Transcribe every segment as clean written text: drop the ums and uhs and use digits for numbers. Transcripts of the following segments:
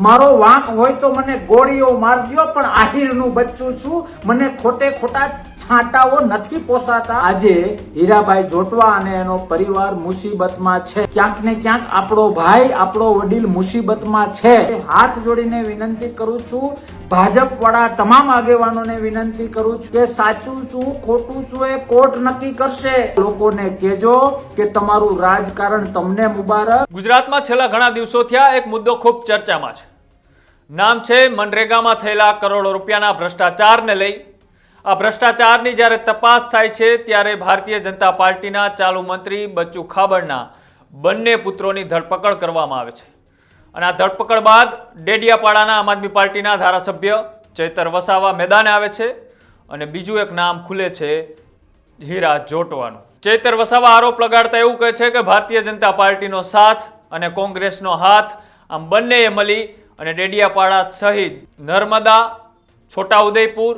મારો વાંક હોય તો મને ગોળીઓ મારજો, પણ આહિરનું બચ્ચું છું, મને ખોટે ખોટા છાંટાઓ નથી પોસાતા. આજે હીરાભાઈ જોટવા અને એનો પરિવાર મુસીબતમાં છે. ક્યાંક ને ક્યાંક આપણો ભાઈ, આપણો વડીલ મુસીબતમાં છે. હાથ જોડીને વિનંતી કરું છું, ભાજપ વાળા તમામ આગેવાનોને વિનંતી કરું છું કે સાચું શું ખોટું શું એ કોર્ટ નક્કી કરશે. લોકોને કહેજો કે તમારું રાજકારણ તમને મુબારક. ગુજરાતમાં છેલ્લા ઘણા દિવસો થયા એક મુદ્દો ખૂબ ચર્ચામાં છે. નામ છે મનરેગામાં થયેલા કરોડો રૂપિયાના ભ્રષ્ટાચારને લઈ. આ ભ્રષ્ટાચારની જ્યારે તપાસ થાય છે ત્યારે ભારતીય જનતા પાર્ટીના ચાલુ મંત્રી બચ્ચુ ખાબડના બંને પુત્રોની ધરપકડ કરવામાં આવે છે. અને આ ધરપકડ બાદ ડેડિયાપાડાના આમ આદમી પાર્ટીના ધારાસભ્ય ચૈતર વસાવા મેદાને આવે છે અને બીજું એક નામ ખુલે છે હીરા જોટવાનું. ચૈતર વસાવા આરોપ લગાડતા એવું કહે છે કે ભારતીય જનતા પાર્ટીનો સાથ અને કોંગ્રેસનો હાથ આમ બંનેએ મળી અને ડેડિયાપાડા સહિત નર્મદા, છોટાઉદેપુર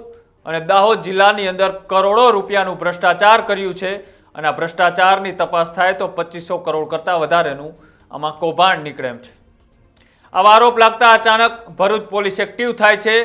અને દાહોદ જિલ્લાની અંદર કરોડો રૂપિયાનું ભ્રષ્ટાચાર કર્યું છે. અને આ ભ્રષ્ટાચારની તપાસ થાય તો 2500 કરોડ કરતાં વધારેનું આમાં કૌભાંડ નીકળે એમ છે. આવા આરોપ લાગતા અચાનક ભરૂચ પોલીસ એક્ટિવ થાય છે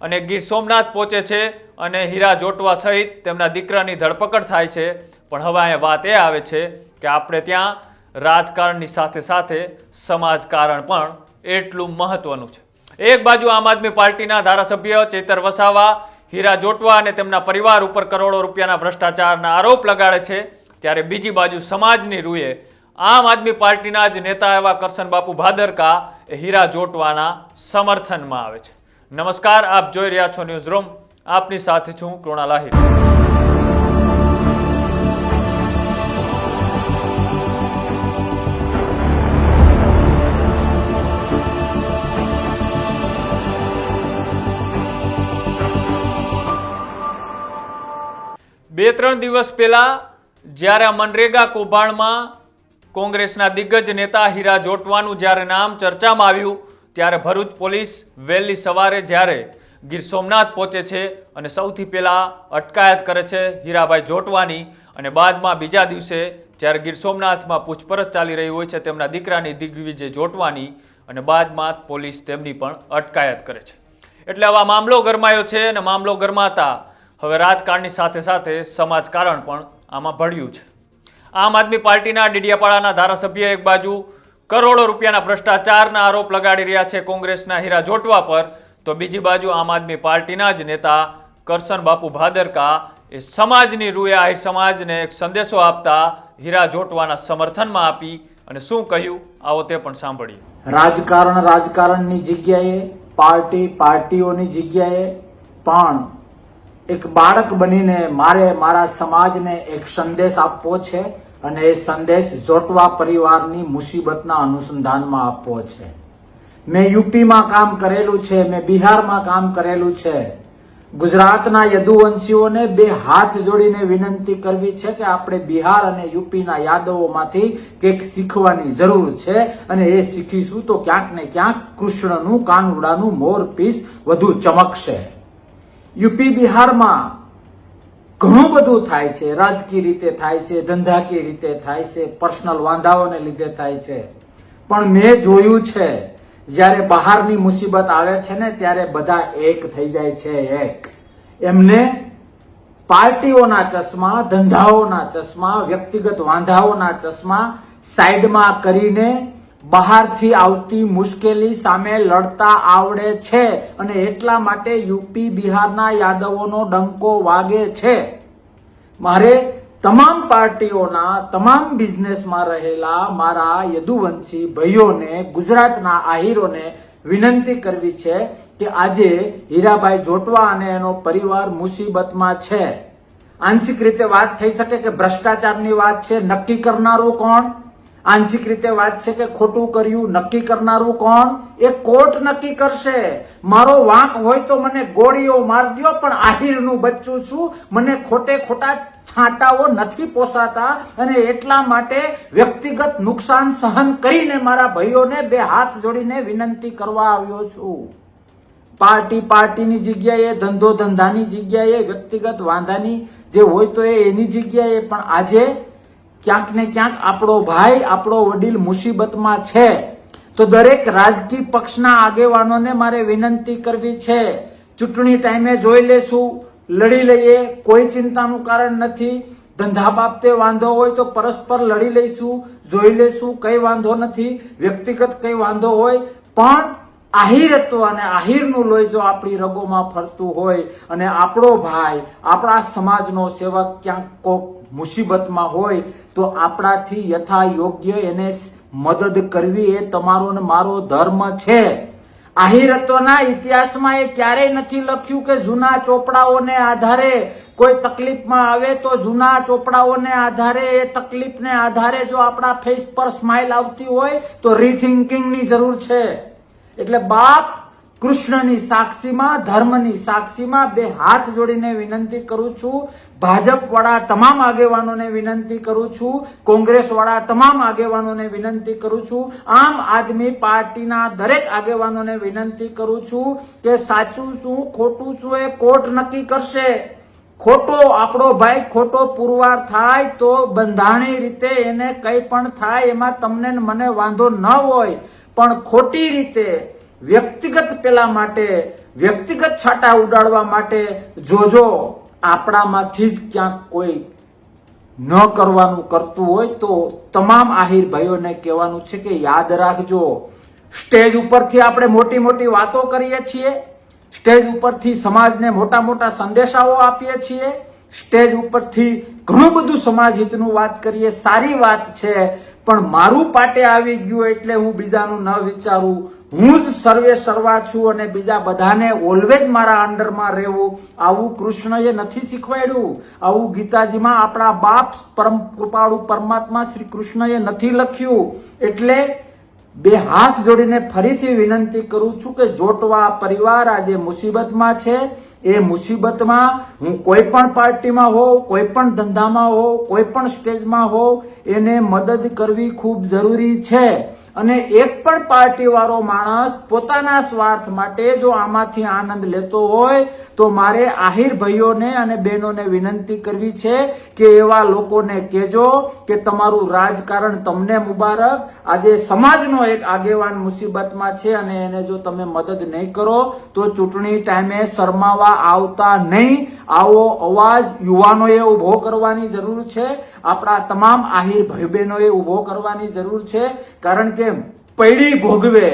અને ગીર સોમનાથ પહોંચે છે અને હીરા જોટવા સહિત તેમના દીકરાની ધરપકડ થાય છે. પણ હવે અહીંયા વાત એ આવે છે કે આપણે ત્યાં રાજકારણની સાથે સાથે સમાજકારણ પણ એટલું મહત્વનું છે. એક બાજુ આમ આદમી પાર્ટીના ધારાસભ્ય ચૈતર વસાવા હીરા જોટવા અને તેમના પરિવાર ઉપર કરોડો રૂપિયાના ભ્રષ્ટાચારના આરોપ લગાડે છે, ત્યારે બીજી બાજુ સમાજની રૂએ આમ આદમી પાર્ટીના જ નેતા એવા કરસનબાપુ ભાદરકા એ હીરા જોટવાના સમર્થનમાં આવે છે. નમસ્કાર, આપ જોઈ રહ્યા છો ન્યૂઝ રૂમ. આપની સાથે છું કૃણાલ આહિર. બે ત્રણ દિવસ પહેલા જ્યારે મનરેગા કૌભાંડમાં કોંગ્રેસના દિગ્ગજ નેતા હીરા જોટવાનું જ્યારે નામ ચર્ચામાં આવ્યું ત્યારે ભરૂચ પોલીસ વહેલી સવારે જ્યારે ગીર સોમનાથ પહોંચે છે અને સૌથી પહેલાં અટકાયત કરે છે હીરાભાઈ જોટવાની. અને બાદમાં બીજા દિવસે જ્યારે ગીર સોમનાથમાં પૂછપરછ ચાલી રહી હોય છે તેમના દીકરાની દિગ્વિજય જોટવાની અને બાદમાં પોલીસ તેમની પણ અટકાયત કરે છે. એટલે આવા મામલો ગરમાયો છે અને મામલો ગરમાતા હવે રાજકારણની સાથે સાથે સમાજકારણ પણ આમાં ભળ્યું છે. આમ આદમી પાર્ટીના ડેડિયાપાડાના ધારાસભ્ય એક બાજુ કરોડો રૂપિયાના ભ્રષ્ટાચારના આરોપ લગાડી રહ્યા છે કોંગ્રેસના હીરા જોટવા પર, તો બીજી બાજુ આમ આદમી પાર્ટીના જ નેતા કરસનબાપુ ભાદરકા એ સમાજની રૂએ આહિર સમાજને એક સંદેશો આપતા હીરા જોટવાના સમર્થનમાં આપી અને શું કહ્યું આવો તે પણ સાંભળીએ. રાજકારણની જગ્યાએ, પાર્ટીઓની જગ્યાએ પણ એક બાળક બનીને મારે મારા સમાજને એક સંદેશ આપવો છે અને એ સંદેશ જોટવા પરિવારની મુસીબતના અનુસંધાનમાં આપવો છે. મેં યુપીમાં કામ કરેલું છે, મેં બિહારમાં કામ કરેલું છે. ગુજરાતના યદુવંશીઓને બે હાથ જોડીને વિનંતી કરવી છે કે આપણે બિહાર અને યુપીના યાદવોમાંથી કંઈક શીખવાની જરૂર છે અને એ શીખીશું તો ક્યાંક ને ક્યાંક કૃષ્ણનું કાનુડાનું મોરપીસ વધુ ચમકશે. યુપી બિહારમાં ઘણું બધું થાય છે, રાજકીય રીતે થાય છે, ધંધાકીય રીતે થાય છે, પર્સનલ વાંધાઓને લીધે થાય છે. પણ મેં જોયું છે જ્યારે બહારની મુસીબત આવે છે ને ત્યારે બધા એક થઈ જાય છે. એક એમને પાર્ટીઓના ચશ્મા, ધંધાઓના ચશ્મા, વ્યક્તિગત વાંધાઓના ચશ્મા સાઈડમાં કરીને બહારથી આવતી મુશ્કેલી સામે લડતા આવડે છે અને એટલા માટે યુપી બિહારના યાદવોનો ડંકો વાગે છે. મારે તમામ પાર્ટીઓના, તમામ બિઝનેસમાં રહેલા મારા યદુવંશી ભાઈઓને, ગુજરાતના આહિરોને વિનંતી કરવી છે કે આજે હીરાભાઈ જોટવા અને એનો પરિવાર મુસીબતમાં છે. આંશિક રીતે વાત થઈ શકે કે ભ્રષ્ટાચારની વાત છે, નક્કી કરનારું કોણ? આંશિક રીતે વાત છે કે ખોટું કર્યું, નક્કી કરનારું કોણ? એ કોર્ટ નક્કી કરશે. મારો વાંક હોય તો મને ગોળીઓ મારજો, પણ આહિરનું બચ્ચું છું, મને ખોટે ખોટા છાંટાઓ નથી પોસાતા અને એટલા માટે વ્યક્તિગત નુકસાન સહન કરીને મારા ભાઈઓને બે હાથ જોડીને વિનંતી કરવા આવ્યો છું. પાર્ટીની જગ્યાએ, ધંધાની જગ્યાએ, વ્યક્તિગત વાંધાની જે હોય તો એની જગ્યાએ પણ આજે ક્યાંક ને ક્યાંક આપણો ભાઈ, આપણો વડીલ મુસીબતમાં છે. તો દરેક રાજકીય પક્ષના આગેવાનોને મારે વિનંતી કરવી છે, ચૂંટણી ટાઈમે જોઈ લેશું, લડી લઈએ, કોઈ ચિંતાનું કારણ નથી. ધંધા બાબતે વાંધો હોય તો પરસ્પર લડી લઈશું, જોઈ લેશું, કઈ વાંધો નથી. વ્યક્તિગત કઈ વાંધો હોય પણ આહિરત્વ અને આહિરનું લોહી જો આપણી રગોમાં ફરતું હોય અને આપણો ભાઈ, આપણા સમાજનો સેવક ક્યાંક કોક મુસીબતમાં હોય તો આપણાથી યથા યોગ્ય એને મદદ કરવી એ તમારો ને મારો ધર્મ છે. આહિરત્વના ઇતિહાસમાં એ ક્યારેય નથી લખ્યું કે જૂના ચોપડાઓને આધારે કોઈ તકલીફમાં આવે તો જૂના ચોપડાઓને આધારે એ તકલીફને આધારે જો આપણા ફેસ પર સ્માઇલ આવતી હોય તો રીથિંકિંગની જરૂર છે. એટલે બાપ કૃષ્ણની સાક્ષીમાં, ધર્મની સાક્ષીમાં બે હાથ જોડીને વિનંતી કરું છું. ભાજપ વાળા તમામ આગેવાનોને વિનંતી કરું છું, કોંગ્રેસ વાળા તમામ આગેવાનોને વિનંતી કરું છું, આમ આદમી પાર્ટીના દરેક આગેવાનોને વિનંતી કરું છું કે સાચું શું ખોટું શું એ કોર્ટ નક્કી કરશે. ખોટો આપણો ભાઈ ખોટો પુરવાર થાય તો બંધારણીય રીતે એને કંઈ પણ થાય એમાં તમને ને મને વાંધો ન હોય, પણ ખોટી રીતે વ્યક્તિગત પેલા માટે, વ્યક્તિગત છાંટા ઉડાડવા માટે જોજો આપણામાંથી જ ક્યાંક કોઈ ન કરવાનું કરતું હોય તો તમામ આહિર ભાઈઓને કહેવાનું છે કે યાદ રાખજો, સ્ટેજ ઉપરથી આપણે મોટી મોટી વાતો કરીએ છીએ, સ્ટેજ ઉપરથી સમાજને મોટા મોટા સંદેશાઓ આપીએ છીએ, સ્ટેજ ઉપરથી ઘણું બધું સમાજ હિતનું વાત કરીએ, સારી વાત છે, પણ મારું પાટે આવી ગયું એટલે હું બીજાનું ન વિચારું, હું જ સર્વે સર્વા છું અને બીજા બધાને ઓલવેજ મારા અંડરમાં રહેવું, આવું કૃષ્ણએ નથી શીખવાડ્યું, આવું ગીતાજીમાં આપણા બાપ પરમ કૃપાળુ પરમાત્મા શ્રી કૃષ્ણએ નથી લખ્યું. એટલે બે હાથ જોડીને ફરીથી વિનંતી કરું છું કે જોટવા પરિવાર આજે મુસીબતમાં છે. એ મુસીબતમાં હું કોઈ પણ પાર્ટીમાં હોઉં, કોઈ પણ ધંધામાં હોઉં, કોઈ પણ સ્ટેજમાં હોઉં, એને મદદ કરવી ખૂબ જરૂરી છે. અને એક પણ પાર્ટી વાળો માણસ પોતાના સ્વાર્થ માટે જો આમાંથી આનંદ લેતો હોય તો મારે આહિર ભાઈઓને અને બહેનોને વિનંતી કરવી છે કે એવા લોકોને કહેજો કે તમારું રાજકારણ તમને મુબારક. આજે સમાજનો એક આગેવાન મુસીબતમાં છે અને એને જો તમે મદદ નહીં કરો તો ચૂંટણી ટાઈમે શરમાવા આવતા નહીં. આવો અવાજ યુવાનોએ ઉભો કરવાની જરૂર છે, આપણા તમામ આહિર ભાઈ બહેનોએ ઉભો કરવાની જરૂર છે. કારણ કે પૈડી ભોગવે,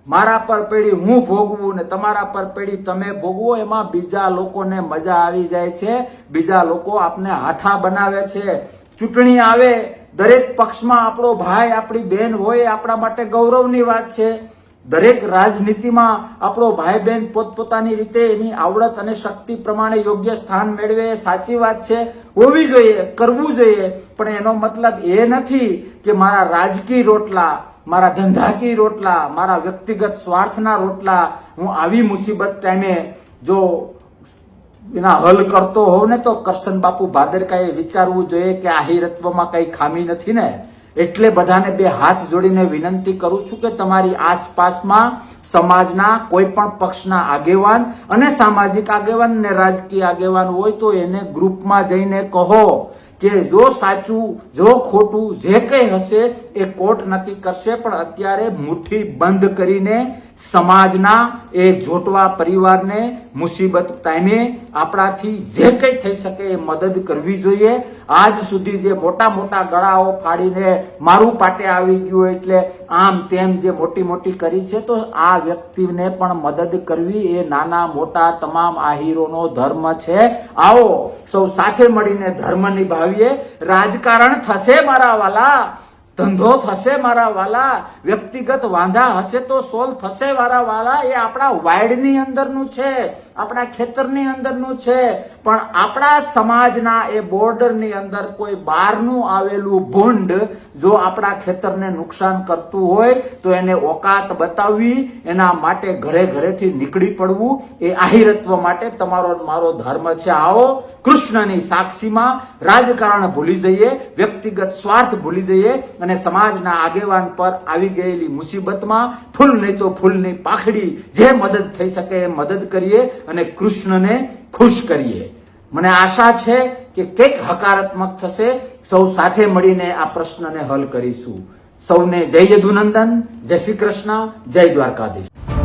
મારા પર પૈડી હું ભોગવું ને તમારા પર પૈડી તમે ભોગવો, એમાં બીજા લોકોને મજા આવી જાય છે, બીજા લોકો આપને હાથા બનાવે છે. ચૂંટણી આવે, દરેક પક્ષમાં આપણો ભાઈ આપણી બહેન હોય, આપણા માટે ગૌરવની વાત છે. દરેક રાજનીતિમાં આપણો ભાઈ બહેન પોતપોતાની રીતે એની આવડત અને શક્તિ પ્રમાણે યોગ્ય સ્થાન મેળવે, સાચી વાત છે, હોવી જોઈએ, કરવું જોઈએ. પણ એનો મતલબ એ નથી કે મારા રાજકીય રોટલા, મારા ધંધાકીય રોટલા, મારા વ્યક્તિગત સ્વાર્થના રોટલા હું આવી મુસીબત ટાઈમે જો એના હલ કરતો હોઉં ને તો કરશન બાપુ ભાદરકાએ વિચારવું જોઈએ કે આહિરત્વમાં કઈ ખામી નથી ને. એટલે બધાને બે હાથ જોડીને વિનંતી કરું છું કે તમારી આસપાસમાં સમાજના કોઈ પણ પક્ષના આગેવાન અને સામાજિક આગેવાન અને રાજકીય આગેવાન હોય તો એને ગ્રુપમાં જઈને કહો કે જો સાચું જો ખોટું જે કંઈ હશે એ કોર્ટ નક્કી કરશે, પણ અત્યારે મુઠ્ઠી બંધ કરીને સમાજના એ જોટવા પરિવારને મુસીબત ટાઈમે આપણાથી જે કંઈ થઈ શકે એ મદદ કરવી જોઈએ. આજ સુધી જે મોટા મોટા ગળાઓ ફાડીને મારું પાટે આવી ગયું એટલે આમ તેમ જે મોટી મોટી કરી છે, તો આ વ્યક્તિને પણ મદદ કરવી એ નાના મોટા તમામ આહીરોનો ધર્મ છે. આવો સૌ સાથે મળીને ધર્મ નિભાવીએ. રાજકારણ થશે મારા વાલા, ધંધો થશે મારા વાલા, વ્યક્તિગત વાંધા હશે તો સોલ્વ થશે મારા વાલા. એ આપણા વાડની અંદરનું છે, આપણા ખેતરની અંદરનું છે, પણ આપણા સમાજના એ બોર્ડરની અંદર કોઈ બહારનું આવેલું ભૂંડ જો આપણા ખેતરને નુકસાન કરતું હોય તો એને ઓકાત બતાવવી, એના માટે ઘરે ઘરેથી નીકળી પડવું એ આહિરત્વ માટે તમારો મારો ધર્મ છે. આવો કૃષ્ણની સાક્ષીમાં રાજકારણ ભૂલી જઈએ, વ્યક્તિગત સ્વાર્થ ભૂલી જઈએ અને સમાજના આગેવાન પર આવી ગયેલી મુસીબતમાં ફૂલ નહીં તો ફૂલની પાખડી જે મદદ થઈ શકે એ મદદ કરીએ અને કૃષ્ણને ખુશ કરીએ. મને આશા છે કે કંઈક હકારાત્મક થશે. સૌ સાથે મળીને આ પ્રશ્નને હલ કરીશું. સૌને જય યદુનંદન, જય શ્રી કૃષ્ણ, જય દ્વારકાધીશ.